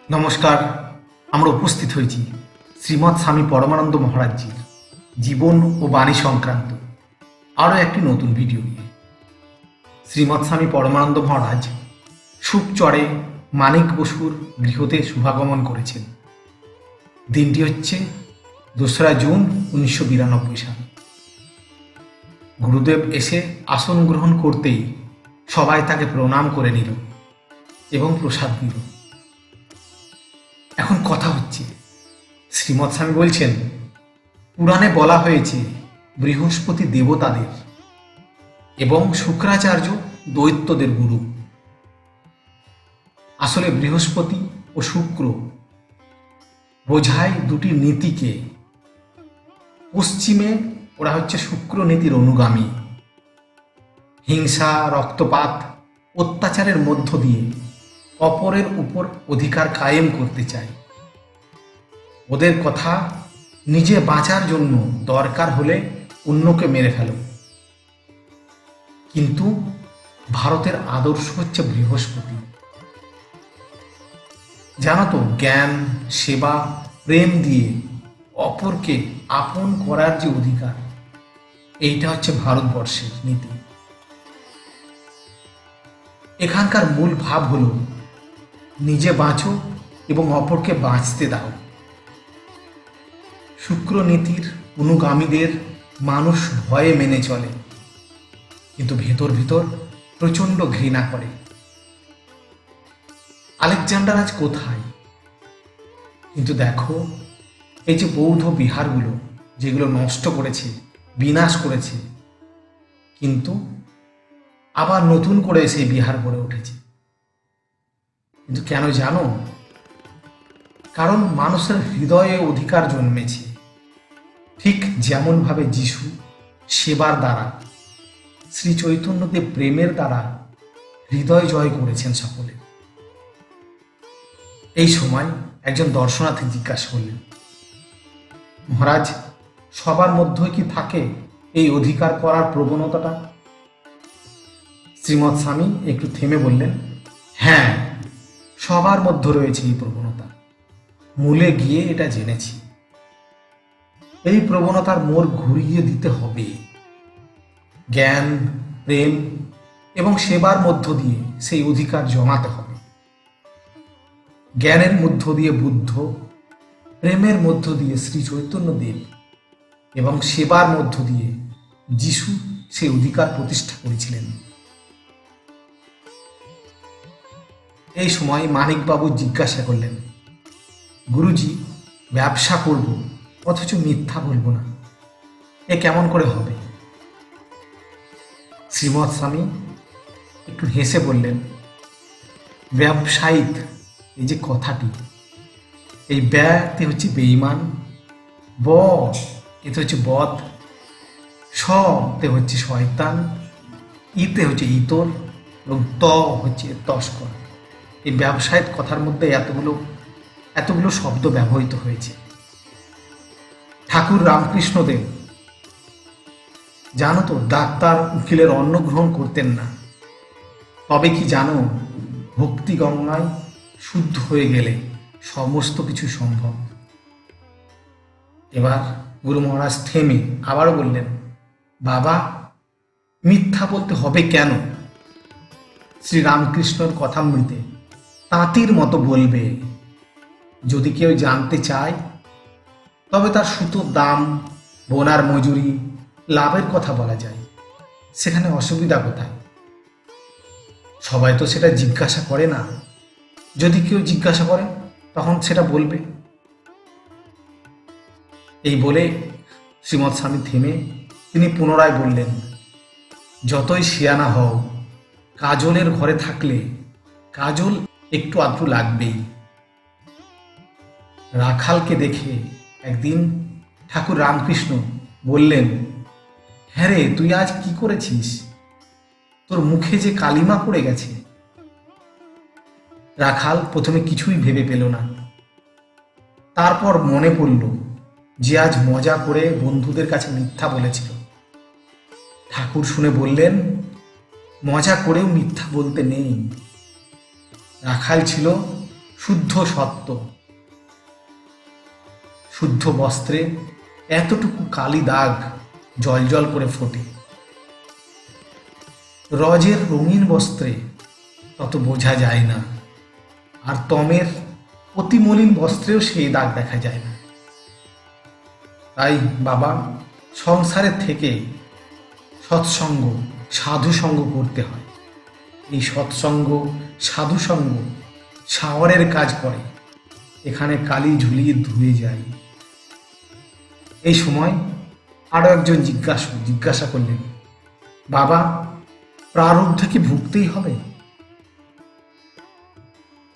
নমস্কার। আমরা উপস্থিত হয়েছি শ্রীমৎ স্বামী পরমানন্দ মহারাজজির জীবন ও বাণী সংক্রান্ত আরও একটি নতুন ভিডিও নিয়ে। শ্রীমৎ স্বামী পরমানন্দ মহারাজ সুপচরে মানিক বসুর গৃহতে শুভাগমন করেছেন। দিনটি হচ্ছে 2রা জুন 1992 সাল। গুরুদেব এসে আসন গ্রহণ করতেই সবাই তাকে প্রণাম করে নিল এবং প্রসাদ দিল। এখন কথা হচ্ছে, শ্রীমৎ স্বামী বলছেন, পুরাণে বলা হয়েছে বৃহস্পতি দেবতাদের এবং শুক্রাচার্য দৈত্যদের গুরু। আসলে বৃহস্পতি ও শুক্র বোঝায় দুটি নীতিকে। পশ্চিমে ওরা হচ্ছে শুক্র নীতির অনুগামী। হিংসা, রক্তপাত, অত্যাচারের মধ্য দিয়ে অপরের উপর অধিকার কায়েম করতে চায়। ওদের কথা, নিজে বাঁচার জন্য দরকার হলে অন্যকে মেরে ফেলো। কিন্তু ভারতের আদর্শ হচ্ছে বৃহস্পতি। জানো তো, জ্ঞান, সেবা, প্রেম দিয়ে অপরকে আপন করার যে অধিকার, এইটা হচ্ছে ভারতবর্ষের নীতি। এখানকার মূল ভাব হলো নিজে বাঁচো এবং অপরকে বাঁচতে দাও। শুক্র নীতির অনুগামীদের মানুষ ভয়ে মেনে চলে, কিন্তু ভেতর ভেতর প্রচণ্ড ঘৃণা করে। আলেকজান্ডার আজ কোথায়? কিন্তু দেখো, এই যে বৌদ্ধ বিহারগুলো যেগুলো নষ্ট করেছে, বিনাশ করেছে, কিন্তু আবার নতুন করে সেই বিহার গড়ে উঠেছে। কিন্তু কেন জানো? কারণ মানুষের হৃদয়ে অধিকার জন্মেছে। ঠিক যেমনভাবে যিশু সেবার দ্বারা, শ্রী চৈতন্যদেব প্রেমের দ্বারা হৃদয় জয় করেছেন সকলে। এই সময় একজন দর্শনার্থী জিজ্ঞাসা করলেন, মহারাজ, সবার মধ্যে কি থাকে এই অধিকার করার প্রবণতাটা? শ্রীমৎ স্বামী একটু থেমে বললেন, হ্যাঁ, সবার মধ্যে রয়েছে এই প্রবণতা। মূলে গিয়ে এটা জেনেছি। এই প্রবণতার মোড় ঘুরিয়ে দিতে হবে। জ্ঞান, প্রেম এবং সেবার মধ্য দিয়ে সেই অধিকার জমাতে হবে। জ্ঞানের মধ্য দিয়ে বুদ্ধ, প্রেমের মধ্য দিয়ে শ্রী চৈতন্যদেব এবং সেবার মধ্য দিয়ে যিশু সেই অধিকার প্রতিষ্ঠা করেছিলেন। এই সময় মানিকবাবু জিজ্ঞাসা করলেন, গুরুজি, ব্যবসা করব অথচ মিথ্যা বলবো না, এ কেমন করে হবে? শ্রীমৎ স্বামী একটু হেসে বললেন, ব্যবসায়িক এই যে কথাটি, এই ব্যতে হচ্ছে বেঈমান, ব এতে হচ্ছে বদ, সতে হচ্ছে শয়তান, ইতে হচ্ছে ইতর এবং ত হচ্ছে তস্কর। এই ব্যবসায়িক কথার মধ্যে এতগুলো শব্দ ব্যবহৃত হয়েছে। ঠাকুর রামকৃষ্ণদেব, জানো তো, ডাক্তার উকিলের অন্ন গ্রহণ করতেন না। তবে কি জানো, ভক্তি গঙ্গায় শুদ্ধ হয়ে গেলে সমস্ত কিছু সম্ভব। এবার গুরু মহারাজ থেমে আবারও বললেন, বাবা, মিথ্যা বলতে হবে কেন? শ্রী রামকৃষ্ণর কথামৃতে তাঁতির মতো বলবে। যদি কেউ জানতে চায় তবে তার সুতোর দাম, বোনার মজুরি, লাভের কথা বলা যায়। সেখানে অসুবিধা কোথায়? সবাই তো সেটা জিজ্ঞাসা করে না। যদি কেউ জিজ্ঞাসা করে তখন সেটা বলবে। এই বলে শ্রীমৎ স্বামী থেমে তিনি পুনরায় বললেন, যতই শিয়ানা হও, কাজলের ঘরে থাকলে কাজল একটু আধটু লাগবেই। রাখালকে দেখে একদিন ঠাকুর রামকৃষ্ণ বললেন, হ্যাঁ রে, তুই আজ কি করেছিস? তোর মুখে যে কালিমা পড়ে গেছে। রাখাল প্রথমে কিছুই ভেবে পেল না। তারপর মনে পড়ল যে আজ মজা করে বন্ধুদের কাছে মিথ্যা বলেছিল। ঠাকুর শুনে বললেন, মজা করেও মিথ্যা বলতে নেই। রাখাল ছিল শুদ্ধ সত্য, শুদ্ধ বস্ত্রে এতটুকু কালি দাগ জল করে ফোটে, রজের রঙিন বস্ত্রে তত বোঝা যায় না, আর তমের অতি মলিন বস্ত্রেও সেই দাগ দেখা যায় না। তাই বাবা, সংসারের থেকে সৎসঙ্গ সাধুসঙ্গ করতে হয়। এই সৎসঙ্গ সাধুসঙ্গ শাওয়ারের কাজ করে, এখানে কালি ঝুলিয়ে ধুয়ে যায়। এই সময় আরো একজন জিজ্ঞাসা করলেন, বাবা, প্রারব্ধ কি ভুগতেই হবে?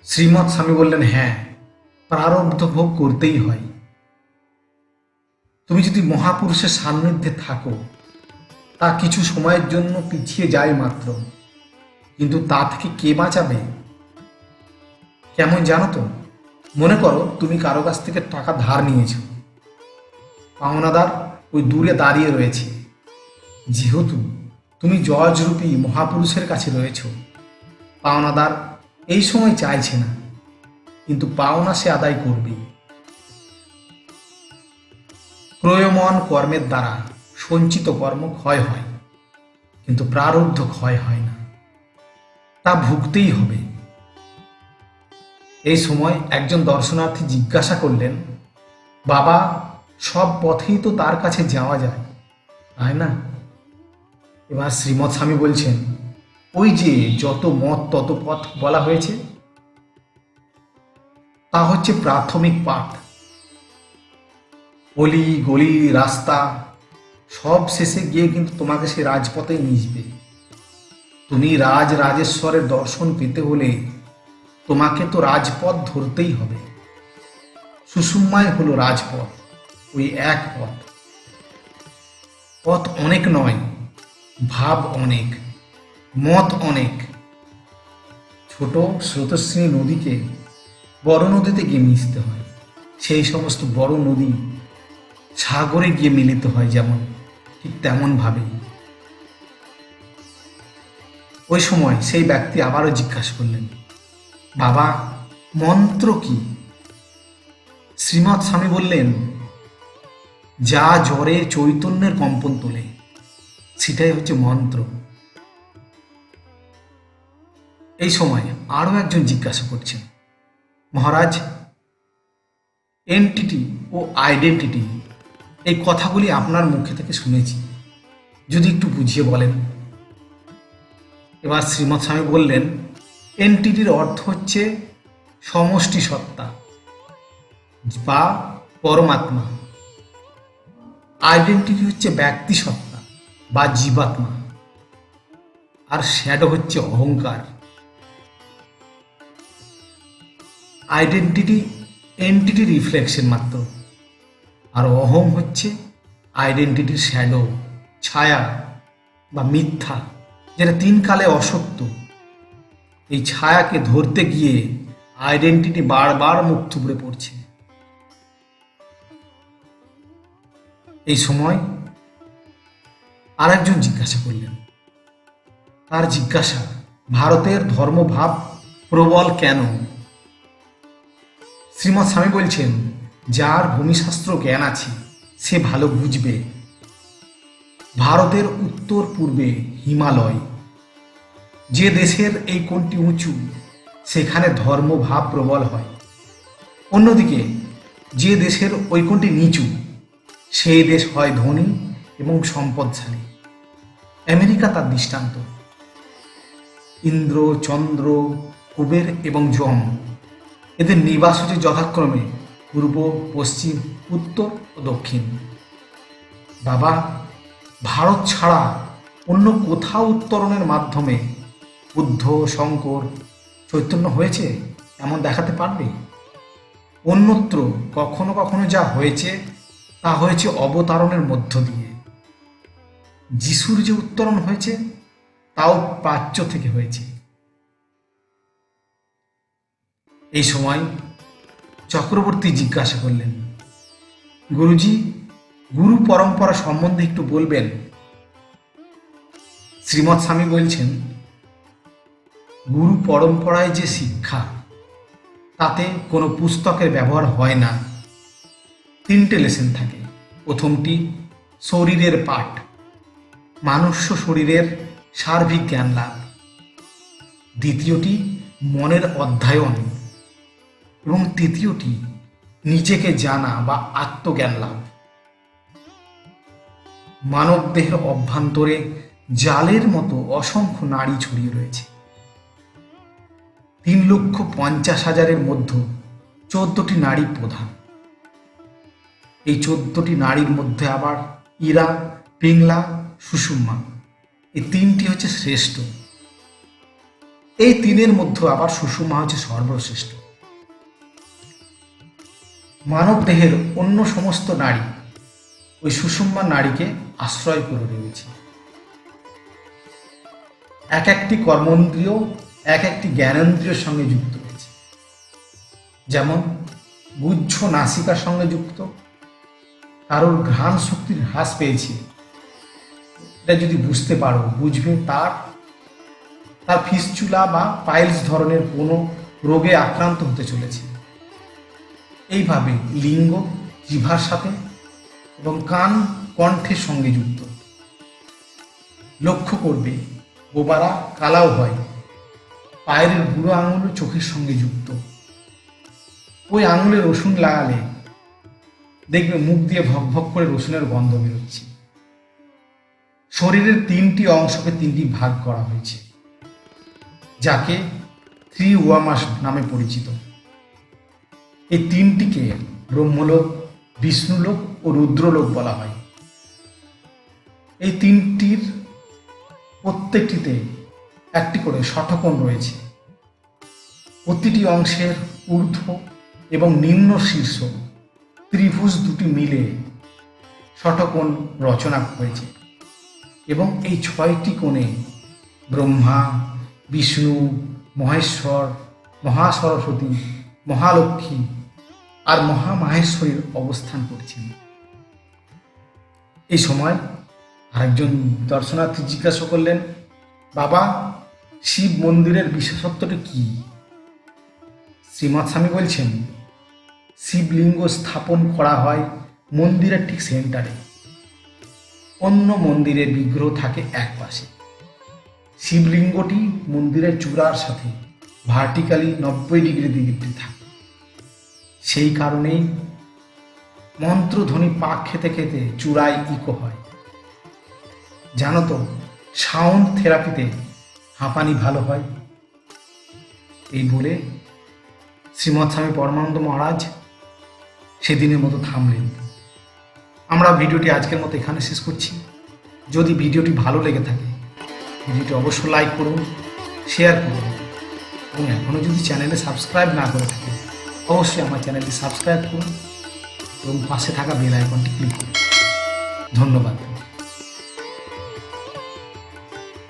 শ্রীমৎ স্বামী বললেন, হ্যাঁ, প্রারব্ধ ভোগ করতেই হয়। তুমি যদি মহাপুরুষের সান্নিধ্যে থাকো, তা কিছু সময়ের জন্য পিছিয়ে যায় মাত্র, কিন্তু তা থেকে কে বাঁচাবে? কেমন জানো তো? মনে করো তুমি কারো কাছ থেকে টাকা ধার নিয়েছ, পাওনাদার ওই দূরে দাঁড়িয়ে রয়েছে। যেহেতু তুমি জজরূপী মহাপুরুষের কাছে রয়েছ, পাওনাদার এই সময় চাইছে না, কিন্তু পাওনা সে আদায় করবে। ক্রয়মন কর্মের দ্বারা সঞ্চিত কর্ম ক্ষয় হয়, কিন্তু প্রারব্ধ ক্ষয় হয় না, তা ভুগতেই হবে। এই সময় একজন দর্শনার্থী জিজ্ঞাসা করলেন, বাবা, সব পথেই তো তার কাছে যাওয়া যায়, তাই না? এবার শ্রীমৎ স্বামী বলছেন, ওই যে যত মত তত পথ বলা হয়েছে, তা হচ্ছে প্রাথমিক পাঠ। অলি গলি রাস্তা সব শেষে গিয়ে কিন্তু তোমাকে সে রাজপথে মিশবে। তুমি রাজেশ্বরের দর্শন পেতে হলে তোমাকে তো রাজপথ ধরতেই হবে। সুষুম্নাই হলো রাজপথ, ওই এক পথ। পথ অনেক নয়, ভাব অনেক, মত অনেক। ছোট স্রোতস্বিনী নদীকে বড় নদীতে গিয়ে মিশতে হয়, সেই সমস্ত বড় নদী সাগরে গিয়ে মিলিত হয় যেমন, ঠিক তেমন ভাবেই। ওই সময় সেই ব্যক্তি আবারও জিজ্ঞাসা করলেন, বাবা, মন্ত্র কি? শ্রীমৎ স্বামী বললেন, যা জ্বরে চৈতন্যের কম্পন তোলে, সেটাই হচ্ছে মন্ত্র। এই সময় আরো একজন জিজ্ঞাসা করছেন, মহারাজ, এন্টিটি ও আইডেন্টিটি, এই কথাগুলি আপনার মুখে থেকে শুনেছি, যদি একটু বুঝিয়ে বলেন। এবার শ্রীমৎ স্বামী বললেন, এন্টিটির অর্থ হচ্ছে সমষ্টি সত্তা বা পরমাত্মা, আইডেন্টিটি হচ্ছে ব্যক্তি সত্তা বা জীবাত্মা, আর শ্যাডো হচ্ছে অহংকার। আইডেন্টিটি এন্টিটি রিফ্লেকশন মাত্র, আর অহং হচ্ছে আইডেন্টিটির শ্যাডো, ছায়া বা মিথ্যা, যেটা তিন কালে অসত্য। এই ছায়াকে ধরতে গিয়ে আইডেন্টিটি বারবার মুখ থুবড়ে পড়ছে। এই সময় আরেকজন জিজ্ঞাসা করলেন, তার জিজ্ঞাসা, ভারতের ধর্মভাব প্রবল কেন? শ্রীমৎ স্বামী বলছেন, যার ভূমিশাস্ত্র জ্ঞান আছে সে ভালো বুঝবে। ভারতের উত্তর পূর্বে হিমালয়, যে দেশের এই কোণটি উঁচু সেখানে ধর্মভাব প্রবল হয়। অন্যদিকে যে দেশের ওই কোণটি নিচু সেই দেশ হয় ধনী এবং সম্পদশালী। আমেরিকা তার দৃষ্টান্ত। ইন্দ্র, চন্দ্র, কুবের এবং যম, এদের নিবাস হচ্ছে যথাক্রমে পূর্ব, পশ্চিম, উত্তর ও দক্ষিণ। বাবা, ভারত ছাড়া অন্য কোথাও উত্তরণের মাধ্যমে বুদ্ধ, শঙ্কর, চৈতন্য হয়েছে এমন দেখাতে পারবে? অন্যত্র কখনো কখনো যা হয়েছে তা হয়েছে অবতারণের মধ্য দিয়ে। যিশুর যে উত্তরণ হয়েছে তাও প্রাচ্য থেকে হয়েছে। এই সময় চক্রবর্তী জিজ্ঞাসা করলেন, গুরুজি, গুরু পরম্পরা সম্বন্ধে একটু বলবেন? শ্রীমৎ স্বামী বলছেন, গুরু পরম্পরায় যে শিক্ষা তাতে কোনো পুস্তকের ব্যবহার হয় না। 3টে লেসন থাকে। প্রথমটি শরীরের পাঠ, মানুষ্য শরীরের সার্বিক জ্ঞান লাভ। দ্বিতীয়টি মনের অধ্যয়ন এবং তৃতীয়টি নিজেকে জানা বা আত্মজ্ঞান লাভ। মানব দেহের অভ্যন্তরে জালের মতো অসংখ্য নাড়ি ছড়িয়ে রয়েছে। 3,50,000-এর মধ্যে 14টি নাড়ি প্রধান। এই 14টি নাড়ির মধ্যে আবার ইরা, পিংলা, সুষুম্না এই 3টি হচ্ছে শ্রেষ্ঠ। এই 3-এর মধ্যে আবার সুষুম্না হচ্ছে সর্বশ্রেষ্ঠ। মানব দেহের অন্য সমস্ত নাড়ি ওই সুষুম্না নাড়িকে আশ্রয় করে রয়েছে। এক একটি কর্মেন্দ্রিয় এক একটি জ্ঞানেন্দ্রিয়ের সঙ্গে যুক্ত রয়েছে। যেমন গুহ্য নাসিকার সঙ্গে যুক্ত। কারোর ঘ্রাণ শক্তির হ্রাস পেয়েছে, এটা যদি বুঝতে পারো, বুঝবে তার ফিস্চুলা বা পাইলস ধরনের কোনো রোগে আক্রান্ত হতে চলেছে। এইভাবে লিঙ্গ জিহ্বার সাথে এবং কান কণ্ঠের সঙ্গে যুক্ত। লক্ষ্য করবে বোবারা কালাও হয়। পায়ের বুড়ো আঙুল চোখের সঙ্গে যুক্ত। ওই আঙুলে রসুন লাগালে দেখবে মুখ দিয়ে ভক ভক করে রসুনের গন্ধ বেরোচ্ছে। শরীরের 3টি অংশকে 3টি ভাগ করা হয়েছে, যাকে ত্রিওয়ামাস নামে পরিচিত। এই 3টিকে ব্রহ্মলোক, বিষ্ণুলোক ও রুদ্রলোক বলা হয়। এই 3টির প্রত্যেকটিতে একটি করে ষটকোণ রয়েছে। প্রতিটি অংশের ঊর্ধ্ব এবং নিম্ন শীর্ষ ত্রিভুজ দুটি মিলে ষটকোণ রচনা হয়েছে এবং এই 6টি কোণে ব্রহ্মা, বিষ্ণু, মহেশ্বর, মহাসরস্বতী, মহালক্ষ্মী আর মহামাহেশ্বরীর অবস্থান করছেন। এই সময় আরেকজন দর্শনার্থী জিজ্ঞাসা করলেন, বাবা, শিব মন্দিরের বিশেষত্বটা কি? শ্রীমৎ স্বামী বলছেন, শিবলিঙ্গ স্থাপন করা হয় মন্দিরের ঠিক সেন্টারে। অন্য মন্দিরের বিগ্রহ থাকে এক পাশে। শিবলিঙ্গটি মন্দিরের চূড়ার সাথে ভার্টিক্যালি 90 ডিগ্রি দিকে থাকে। সেই কারণেই মন্ত্রধ্বনি পাক খেতে খেতে চূড়ায় ইকো হয়। জানো তো, সাউন্ড থেরাপিতে হাঁপানি ভালো হয়। এই বলে শ্রীমৎ স্বামী পরমানন্দ মহারাজ সেদিনের মতো থামলেন। আমরা ভিডিওটি আজকের মতো এখানে শেষ করছি। যদি ভিডিওটি ভালো লেগে থাকে ভিডিওটি অবশ্যই লাইক করুন, শেয়ার করুন এবং এখনও যদি চ্যানেলে সাবস্ক্রাইব না করে থাকেন অবশ্যই আমার চ্যানেলটি সাবস্ক্রাইব করুন এবং পাশে থাকা বেল আইকনটি ক্লিক করুন। ধন্যবাদ।